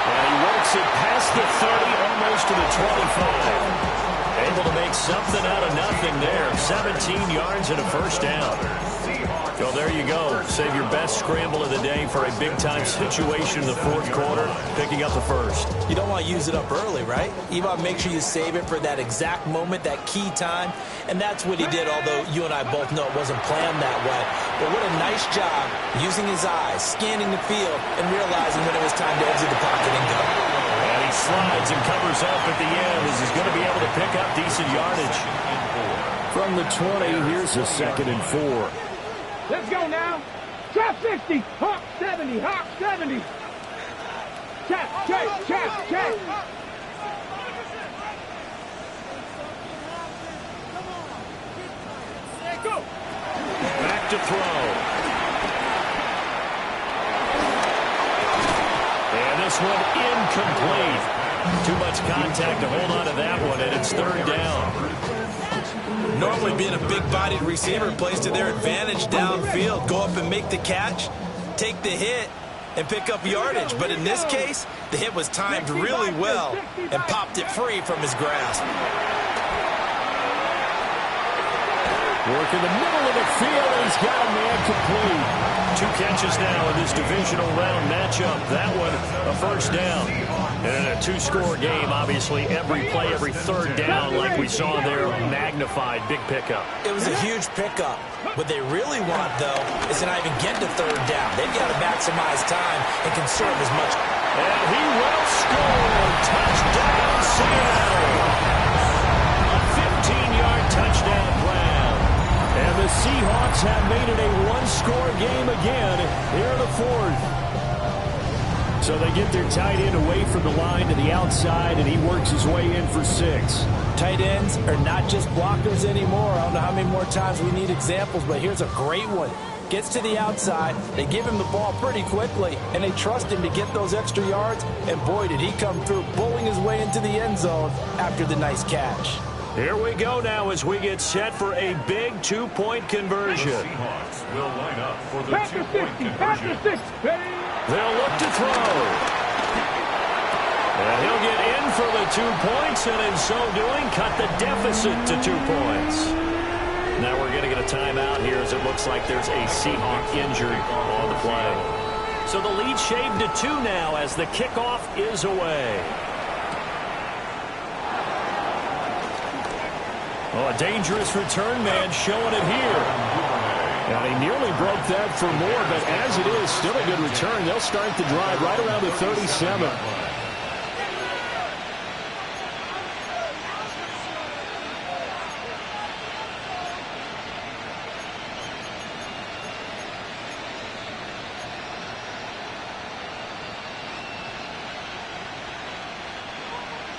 And he works it past the 30, almost to the 25. Able to make something out of nothing there. 17 yards and a first down. Well, there you go. Save your best scramble of the day for a big-time situation in the fourth quarter, picking up the first. You don't want to use it up early, right? You want to make sure you save it for that exact moment, that key time. And that's what he did, although you and I both know it wasn't planned that way. But what a nice job using his eyes, scanning the field, and realizing when it was time to exit the pocket and go. And he slides and covers up at the end as he's going to be able to pick up decent yardage. From the 20, here's a 2nd and 4. Let's go now. Trap 60. Hawk 70. Hawk 70. Check. Go. Back to throw. And this one incomplete. Too much contact to hold on to that one, and it's 3rd down. Normally being a big-bodied receiver plays to their advantage downfield. Go up and make the catch, take the hit, and pick up yardage. But in this case, the hit was timed really well and popped it free from his grasp. Work in the middle of the field, and he's got a man complete. 2 catches now in this divisional round matchup. That one, a 1st down. And in a 2-score game, obviously, every play, every 3rd down, like we saw there, magnified, big pickup. It was a huge pickup. What they really want, though, is to not even get to 3rd down. They've got to maximize time and conserve as much. And he will score. Touchdown, Seattle. A 15-yard touchdown plan. And the Seahawks have made it a 1-score game again here in the 4th. So they get their tight end away from the line to the outside, and he works his way in for 6. Tight ends are not just blockers anymore. I don't know how many more times we need examples, but here's a great one. Gets to the outside, they give him the ball pretty quickly, and they trust him to get those extra yards, and boy, did he come through, pulling his way into the end zone after the nice catch. Here we go now as we get set for a big 2-point conversion. The Seahawks will line up for the 2-point conversion. They'll look to throw. And he'll get in for the 2 points, and in so doing, cut the deficit to 2 points. Now we're going to get a timeout here as it looks like there's a Seahawk injury on the play. So the lead shaved to 2 now as the kickoff is away. Oh, a dangerous return man showing it here. And he nearly broke that for more, but as it is, still a good return. They'll start the drive right around the 37.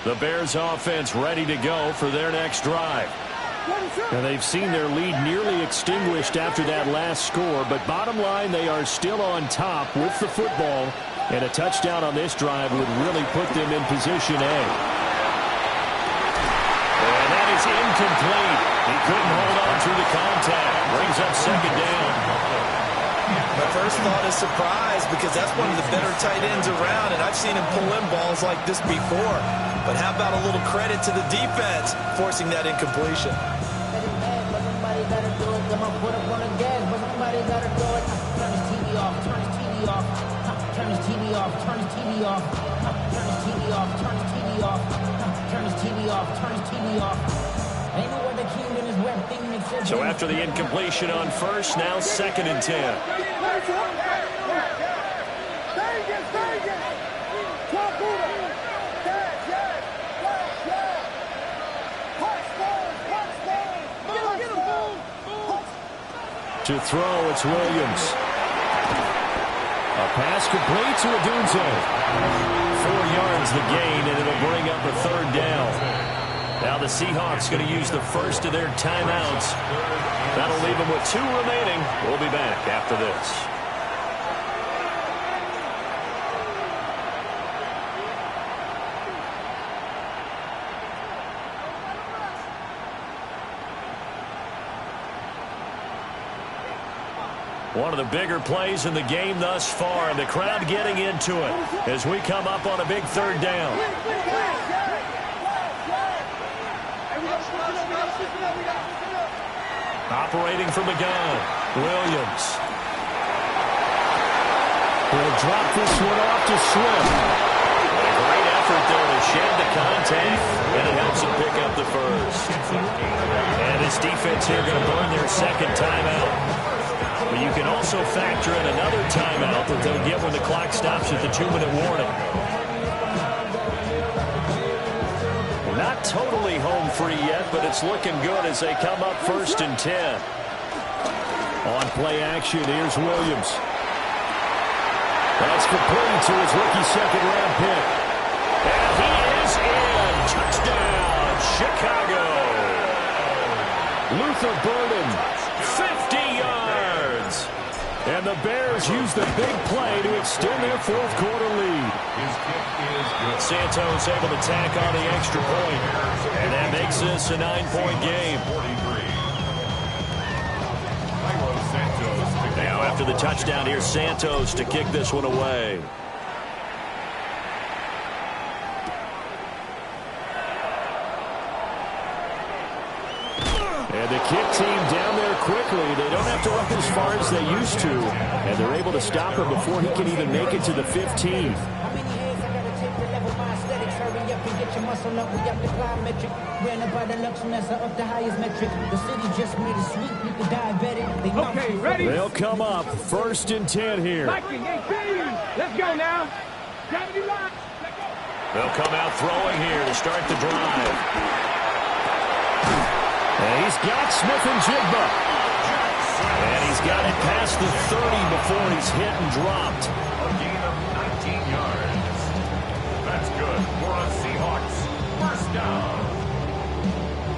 The Bears offense ready to go for their next drive. And they've seen their lead nearly extinguished after that last score, but bottom line, they are still on top with the football, and a touchdown on this drive would really put them in position A. And that is incomplete. He couldn't hold on through the contact. Brings up 2nd down. My first thought is surprise, because that's one of the better tight ends around, and I've seen him pull in balls like this before. But how about a little credit to the defense forcing that incompletion? So after the incompletion on first, now 2nd and 10. To throw, it's Williams. A pass complete to Odunze. 4 yards the gain, and it'll bring up a 3rd down. Now the Seahawks going to use the first of their timeouts. That'll leave them with 2 remaining. We'll be back after this. One of the bigger plays in the game thus far, and the crowd getting into it as we come up on a big 3rd down. Operating from the gun. Williams. He'll drop this one off to Swift. A great effort there to shed the contact, and it helps him pick up the first. And his defense here going to burn their second timeout. But you can also factor in another timeout that they'll get when the clock stops at the 2-minute warning. Not totally home free yet, but it's looking good as they come up 1st and 10. On play action, here's Williams. That's complete to his rookie second-round pick. And he is in. Touchdown, Chicago. Luther Burden, 50 yards. And the Bears use the big play to extend their fourth-quarter lead. Santos able to tack on the extra point. And that makes this a 9-point game. Now after the touchdown, here's Santos to kick this one away. And the kick team down there quickly. They don't have to run as far as they used to. And they're able to stop him before he can even make it to the 15. Okay, ready? They'll come up 1st and 10 here. Mikey, 18. Let's go now. Gravity line. They'll come out throwing here to start the drive. And he's got Smith-Njigba. And he's got it past the 30 before he's hit and dropped. A gain of 19 yards. That's good for a Seahawks. First down.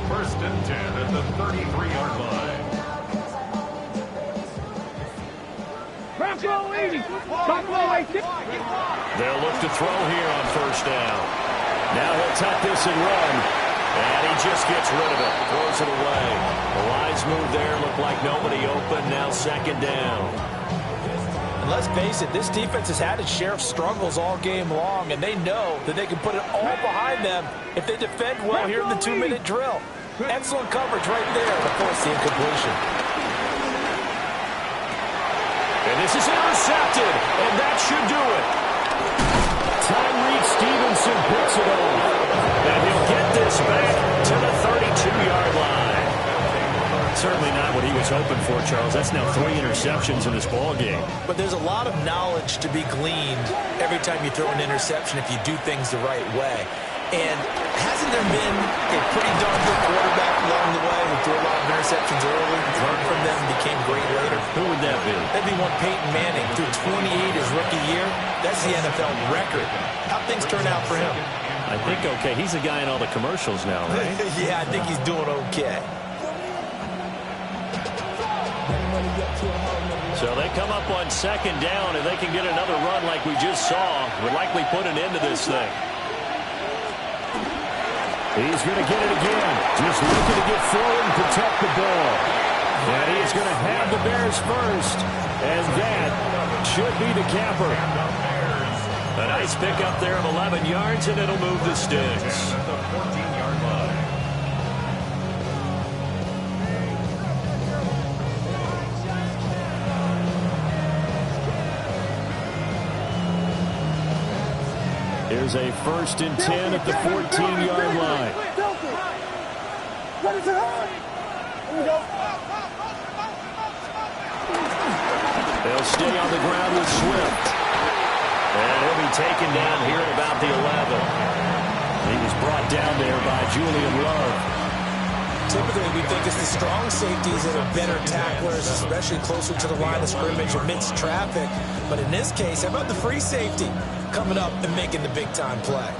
1st and 10 at the 33-yard line. Buffalo 80. Buffalo 80. They'll look to throw here on 1st down. Now he'll tuck this and run. And he just gets rid of it. Throws it away. The wise move there. Looked like nobody open. Now 2nd down. And let's face it, this defense has had its share of struggles all game long, and they know that they can put it all behind them if they defend well here in the 2-minute drill. Excellent coverage right there to force the incompletion. And this is intercepted, and that should do it. Tyreek Stevenson puts it on. And he'll get this back to the 32-yard line. Certainly not what he was hoping for, Charles. That's now 3 interceptions in this ball game. But there's a lot of knowledge to be gleaned every time you throw an interception if you do things the right way. And hasn't there been a pretty darn good quarterback along the way who threw a lot of interceptions early, learned from them, became great later? Who would that be? That'd be one Peyton Manning. Threw 28 his rookie year. That's the NFL record. How things turn out for him? I think okay. He's the guy in all the commercials now, right? Yeah, I think he's doing okay. So they come up on 2nd down, and they can get another run like we just saw. Would likely put an end to this thing. He's going to get it again. Just looking to get forward and protect the ball. And he is going to have the Bears first. And that should be the capper. A nice pickup there of 11 yards, and it'll move the sticks. At the 14-yard line. Here's a 1st and 10 at the 14-yard line. They'll stay on the ground with Swift. And he'll be taken down here at about the 11. He was brought down there by Julian Love. Typically, we think it's the strong safeties that are better tacklers, especially closer to the line of scrimmage amidst traffic. But in this case, how about the free safety coming up and making the big-time play?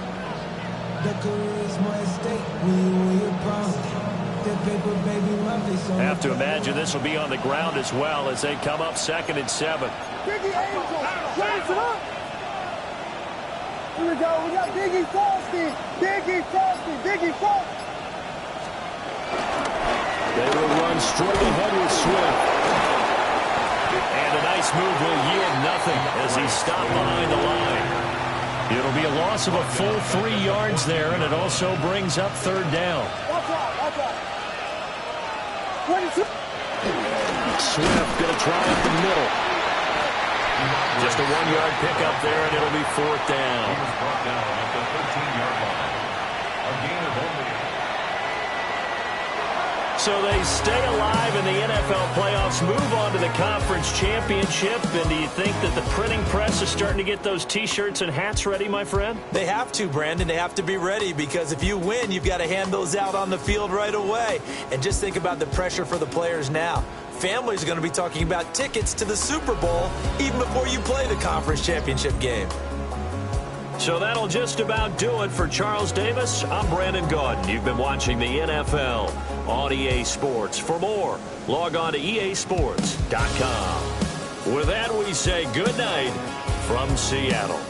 Have to imagine this will be on the ground as well as they come up 2nd and 7. Here we go. We got Biggie Frosty. Biggie Frosty. Biggie Frosty. They will run straight ahead with Swift. And a nice move will yield nothing as he stopped behind the line. It'll be a loss of a full 3 yards there, and it also brings up 3rd down. Watch out. Watch out. 22. Swift going to try up the middle. Just a 1-yard pickup there, and it'll be 4th down. He was brought down at the 13-yard line. A gain of only. So they stay alive in the NFL playoffs, move on to the conference championship. And do you think that the printing press is starting to get those T-shirts and hats ready, my friend? They have to, Brandon. They have to be ready because if you win, you've got to hand those out on the field right away. And just think about the pressure for the players now. Families are going to be talking about tickets to the Super Bowl even before you play the conference championship game. So that'll just about do it for Charles Davis. I'm Brandon Gaudin. You've been watching the NFL on EA Sports. For more, log on to easports.com. With that, we say good night from Seattle.